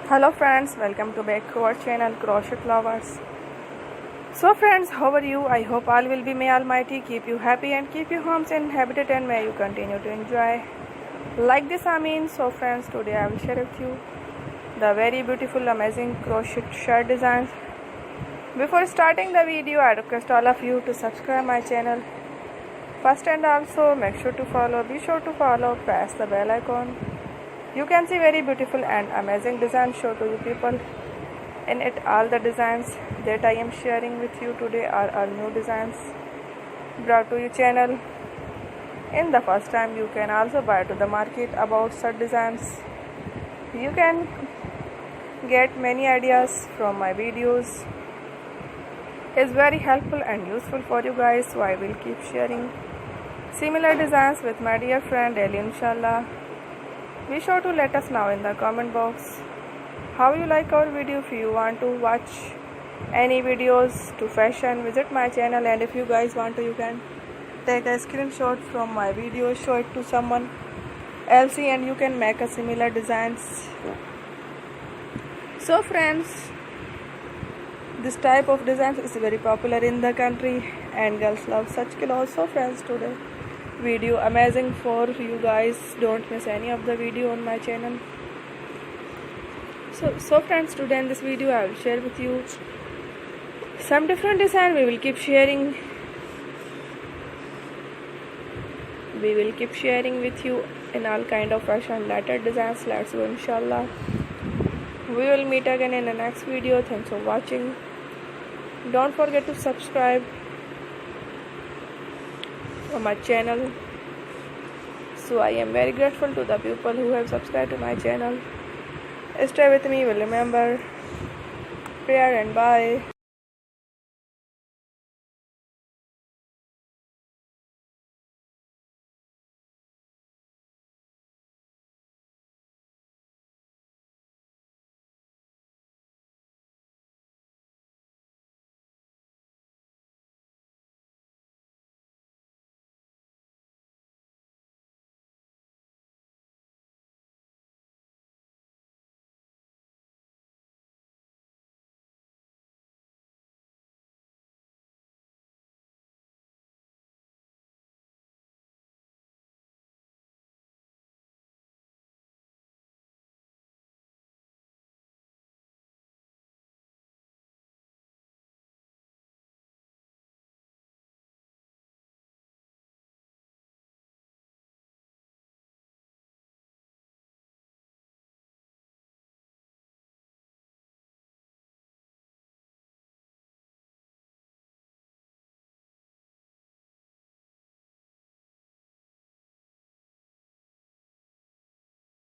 Hello friends, welcome to back to our channel Crochet Lovers. So friends, how are you? I hope all will be may Almighty keep you happy and keep you homes inhabited and may you continue to enjoy like this Amin. So friends, today I will share with you the very beautiful amazing crochet shirt designs. Before starting the video, I request all of you to subscribe my channel first and also make sure to follow. Be sure to follow, press the bell icon. You can see very beautiful and amazing designs show to you people. In it, all the designs that I am sharing with you today are all new designs brought to your channel. In the first time, you can also buy to the market about such designs. You can get many ideas from my videos. It's very helpful and useful for you guys, so I will keep sharing similar designs with my dear friend daily, inshallah. Be sure to let us know in the comment box how you like our video. If you want to watch any videos to fashion, visit my channel, and if you guys want to, you can take a screenshot from my video, show it to someone else, and you can make a similar designs. So friends, this type of designs is very popular in the country and girls love such clothes. So friends, today video amazing for you guys. Don't miss any of the video on my channel. So friends, today in this video I will share with you some different design. We will keep sharing with you in all kind of fashion letter designs. Let's go, inshallah. We will meet again in the next video. Thanks for watching. Don't forget to subscribe on my channel. So I am very grateful to the people who have subscribed to my channel. Stay with me, will remember prayer, and bye.